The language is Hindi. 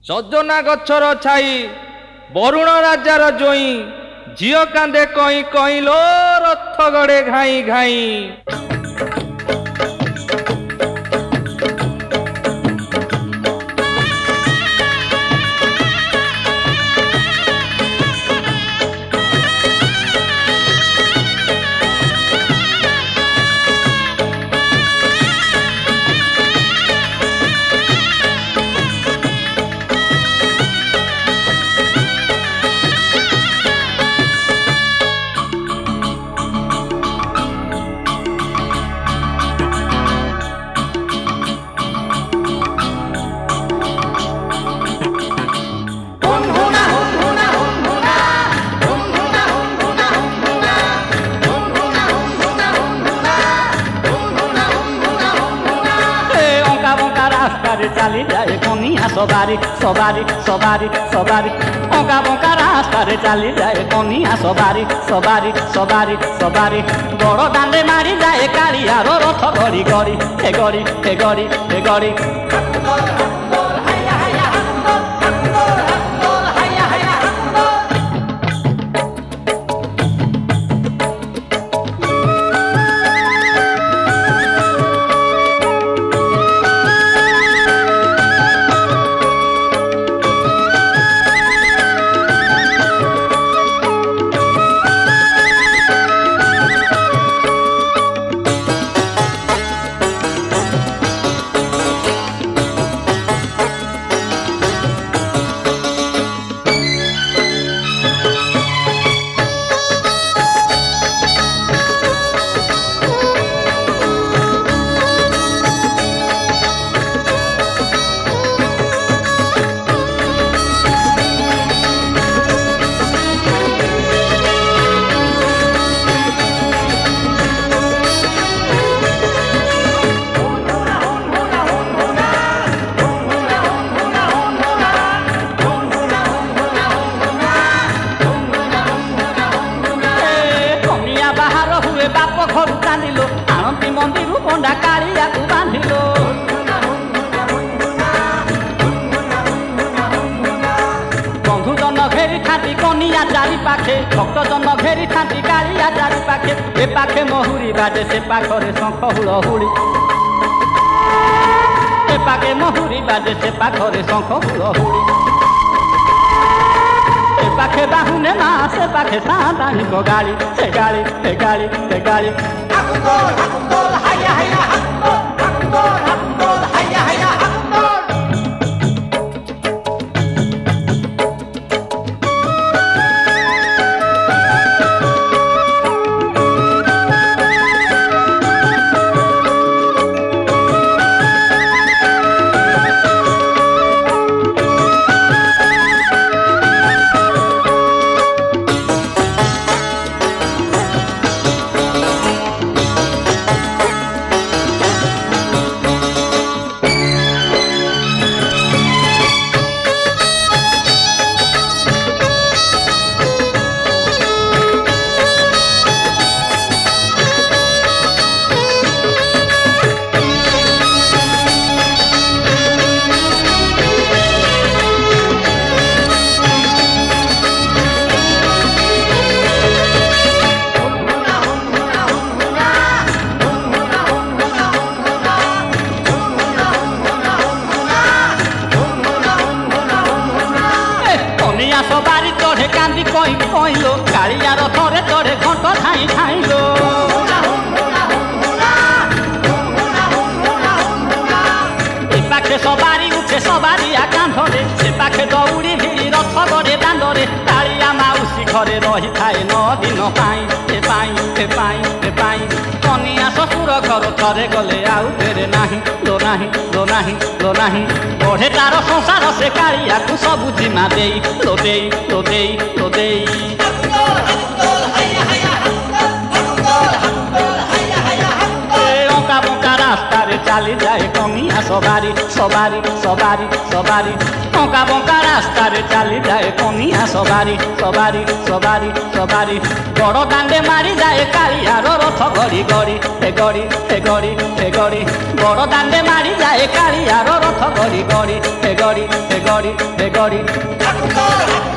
सजना गछर छाई बरुण राजार जोई झियो कांदे कई कई लो रथ गड़े घाई घाई। चली जाए कनिया सवारी सवारी सवारी सवारी औंका बंका रास्ता रे चली जाए कनिया सवारी सवारी सवारी सवारी बड़ दांडे मारी जाए कालिया रथ गड़ी गड़ी हे गड़ी हे गड़ी हे गड़ी। भक्त जन घेरी था कालिया चारि पाखे ए पाखे महुरी बाजे से पाखरे शंख हुलहुली ए पाखे महुरी बाजे से पाखरे शंख हुलहुली ए पाखे बाहुने ना से पाखे सातानी को गाली से गाली से गाली से गाली। हाकुंदोल हाकुंदोल हाया हाया हाकुंदोल हाकुंदोल हाया हाया सवारी चढ़े कांदी कई कईलो कालिया रथरे चढ़े घंट ठाई ठाईलो ए पाखे सवारी उठे सवारी कांधरे से पाखे दौड़ी भिड़ी रथ गड़े दांडरे कालिया माउसी घरे रही थाए 9 दिन पाई ए पाई ए पाई ए पाई कनिया शशुर घर थरे गले आउ फेरे नाही लो नाही लो नाही लो नाही बढ़े तार संसार से कालिया को सबु जिमा देई लो देई लो देई लो देई। रास्ता रे चली जाए कनिया सवारी सवारी सवारी सवारी औंका बंका रास्ता रे चली जाए कनिया सवारी सवारी सवारी सवारी बड़ दांडे मारी जाए कालिया रथ गड़ी गड़ी हे गड़ी हे गड़ी हे गड़ी बड़ दांडे मारी जाए कालिया रथ गड़ी गड़ी हे गड़ी। ଗଡ଼ି ହେ ଗଡ଼ି ହେ ଗଡ଼ି